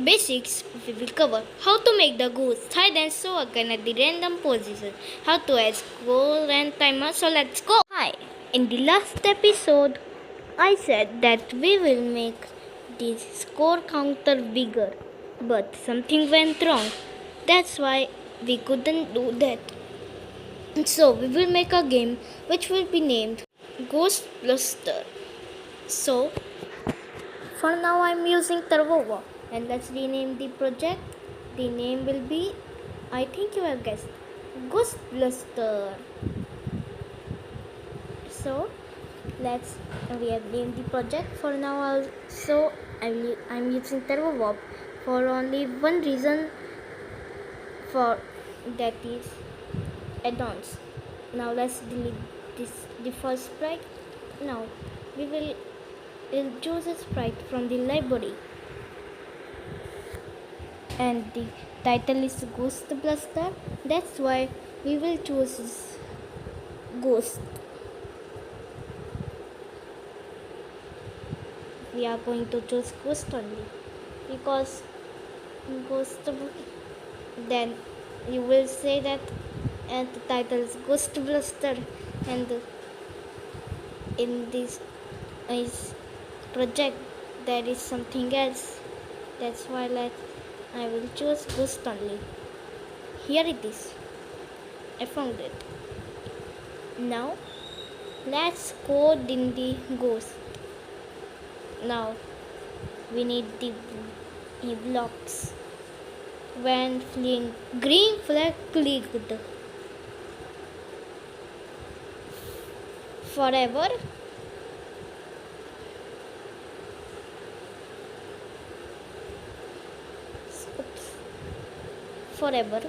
Basics, we will cover how to make the ghost hide and sew again at the random position, how to add score and timer. So let's go. Hi, in the last episode, I said that we will make the score counter bigger, but something went wrong. That's why we couldn't do that. So we will make a game which will be named Ghost Bluster. So for now, I'm using Turbo, and let's rename the project. The name will be, I think you have guessed, Ghost Bluster. So we have named the project. For now, also I'm using Turbo for only one reason, for that is add-ons. Now let's delete the first sprite. Now we will choose a sprite from the library, and the title is Ghost Bluster. That's why we will choose Ghost. We are going to choose Ghost only because Ghost. Then you will say that, and the title is Ghost Bluster, and in this is project there is something else. That's why I will choose Ghost only. Here it is. I found it. Now let's code in the Ghost. Now we need the blocks. When green flag clicked, forever forever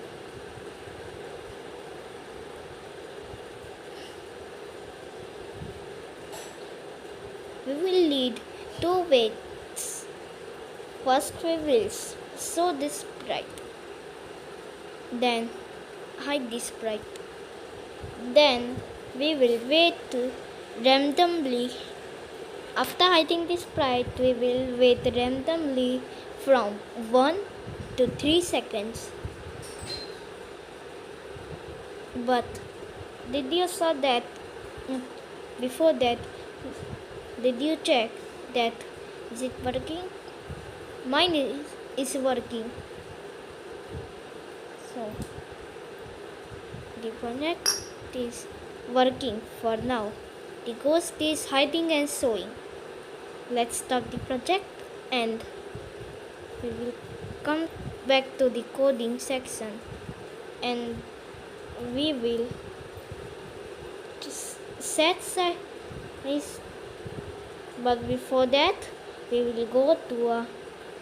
we will need two waits. First we will show this sprite, then hide this sprite, then we will wait randomly. After hiding this sprite, we will wait randomly from 1 to 3 seconds. But did you saw that before that? Did you check that is it working? Mine is working. So the project is working for now. The ghost is hiding and showing. Let's stop the project and we will come back to the coding section, and we will just set size. But before that, we will go to a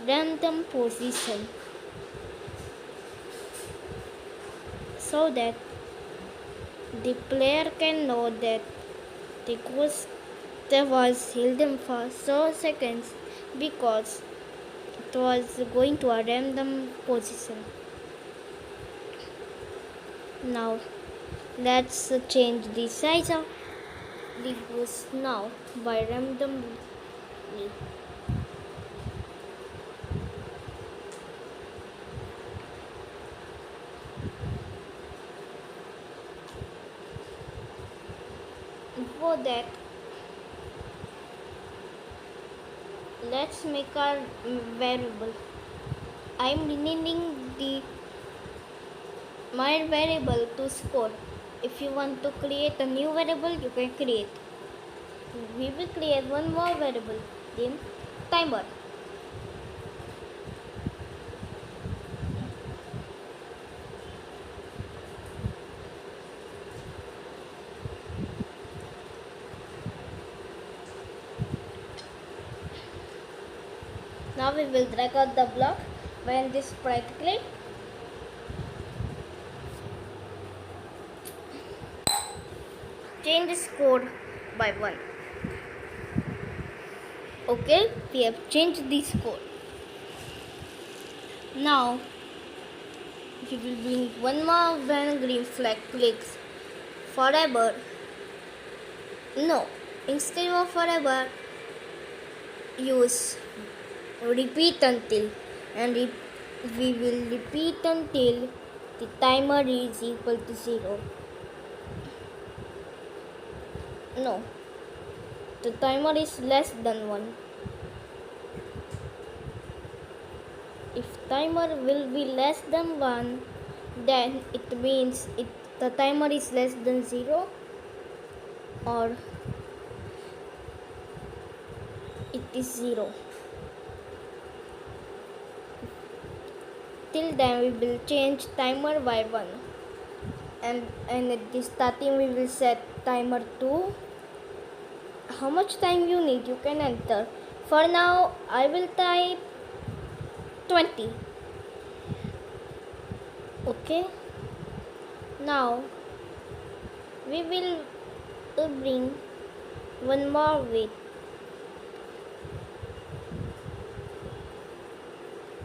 random position so that the player can know that the ghost was hidden for so seconds because it was going to a random position. Now let's change the size of the ghost now by randomly. Before that, let's make our variable. I am renaming my variable to score. If you want to create a new variable, you can create. We will create one more variable, then timer. Now we will drag out the block when this sprite click. Change the score by 1. Okay, we have changed the score. Now we will bring one more when green flag clicks. Forever. No, instead of forever, use repeat until. and we will repeat until the timer is equal to 0. No, the timer is less than 1. If timer will be less than 1, then it means the timer is less than 0, or it is 0. Till then we will change timer by 1, and at the starting we will set timer to how much time you need. You can enter. For now I will type 20. Okay, now we will bring one more weight.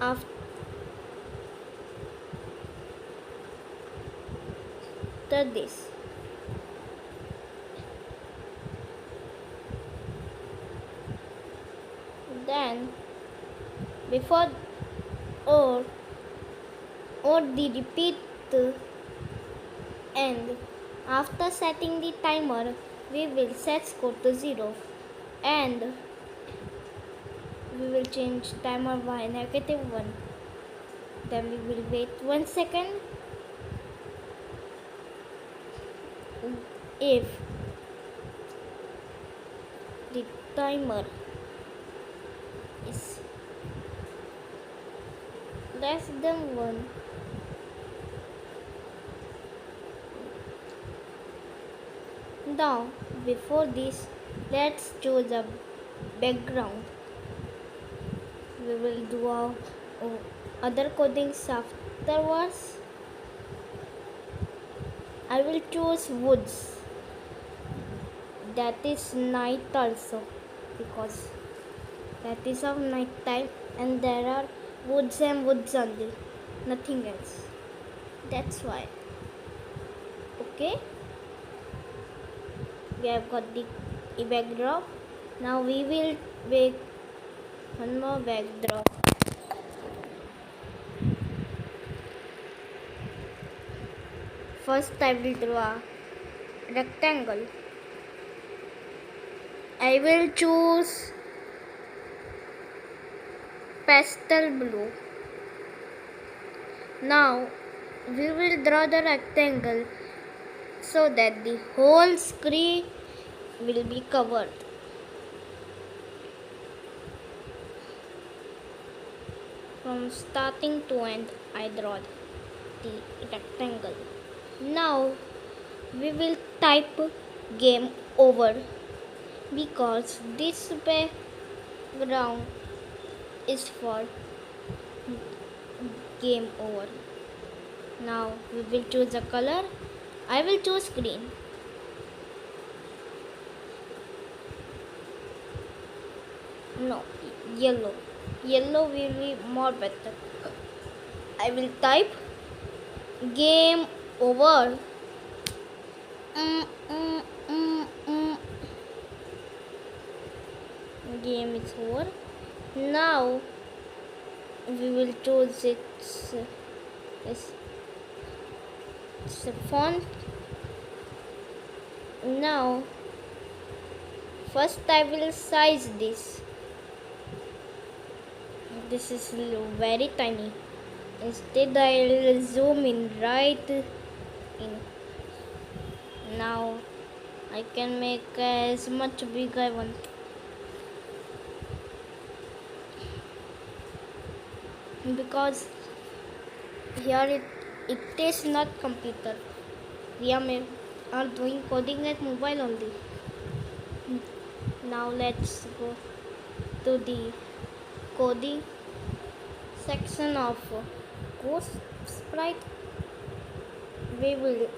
After this, then before or the repeat end, after setting the timer we will set score to 0, and we will change timer by -1. Then we will wait 1 second. If the timer is less than 1, now before this let's choose a background. We will do our other codings afterwards. I will choose woods. That is night also, because that is of night time and there are woods and woods only, nothing else. That's why. Okay, we have got the backdrop. Now we will make one more backdrop. First I will draw a rectangle. I will choose pastel blue. Now we will draw the rectangle so that the whole screen will be covered. From starting to end, I draw the rectangle. Now we will type game over, because this background is for game over. Now we will choose a color. I will choose green. No, yellow. Yellow will be more better. I will type game over. Game is over. Now we will choose its font. Now first I will size this. This is very tiny. Instead I will zoom in right in. Now I can make as much big I want. Because here it is not computer. We are doing coding at mobile only. Now let's go to the coding section of Ghost Sprite. We will,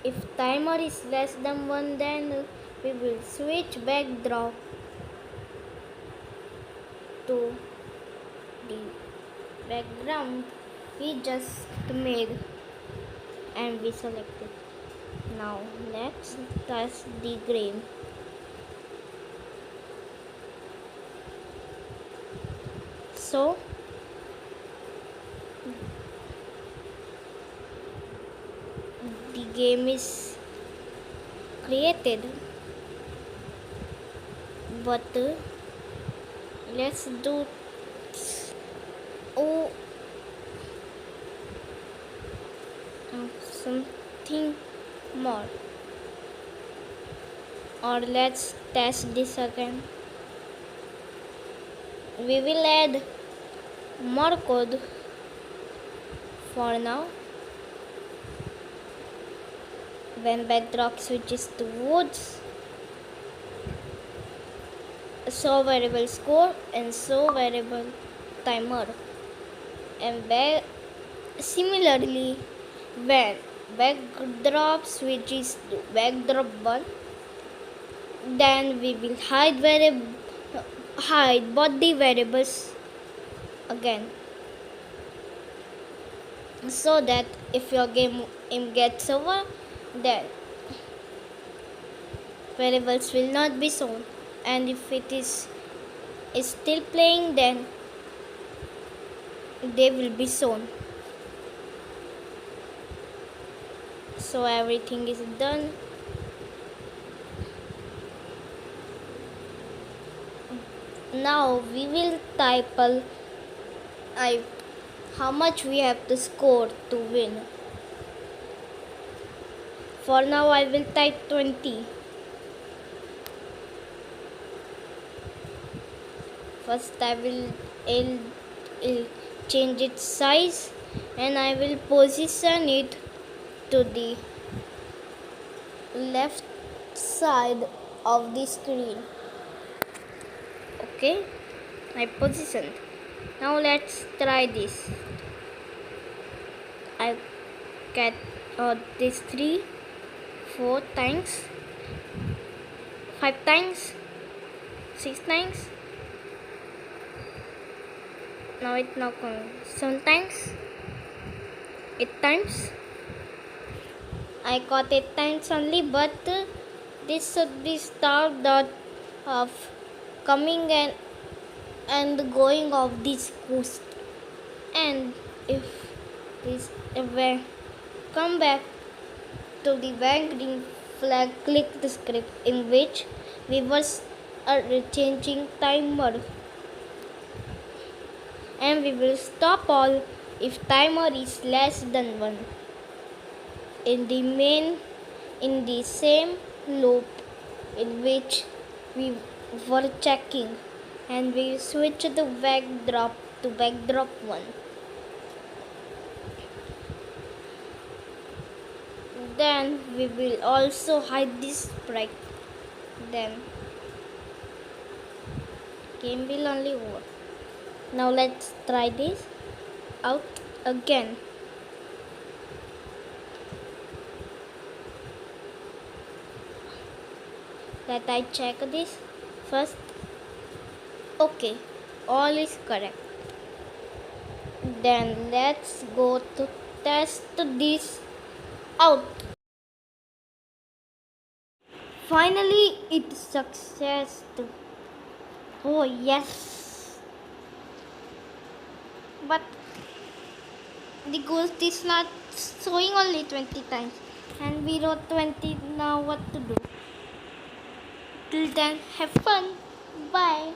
if timer is less than 1, then we will switch backdrop to the background we just made and we selected. Now let's test the grain. So game is created. But let's do oh, something more. Or let's test this again. We will add more code for now. When backdrop switches to woods, show variable score and show variable timer. And similarly, when backdrop switches to backdrop 1, then we will hide both the variables again, so that if your game gets over, then variables will not be shown, and if it is still playing, then they will be shown. So everything is done. Now we will type how much we have to score to win. For now I will type 20. First I will change its size, and I will position it to the left side of the screen. Okay, I positioned. Now let's try this. I get this 3, 4 times, 5 times, 6 times. Now it's not going. 7 times, 8 times. I got 8 times only, but this should be start of coming and going of this ghost. And if this come back to the green flag, click the script in which we were changing timer, and we will stop all if timer is less than 1 in the same loop in which we were checking, and we switch the backdrop to backdrop 1. Then we will also hide this sprite. Then game will only over. Now let's try this out again. Let I check this first. Okay, all is correct. Then let's go to test this out. Finally, it's success. Oh yes. But the ghost is not showing only 20 times, and we wrote 20. Now what to do? Till then, have fun. Bye.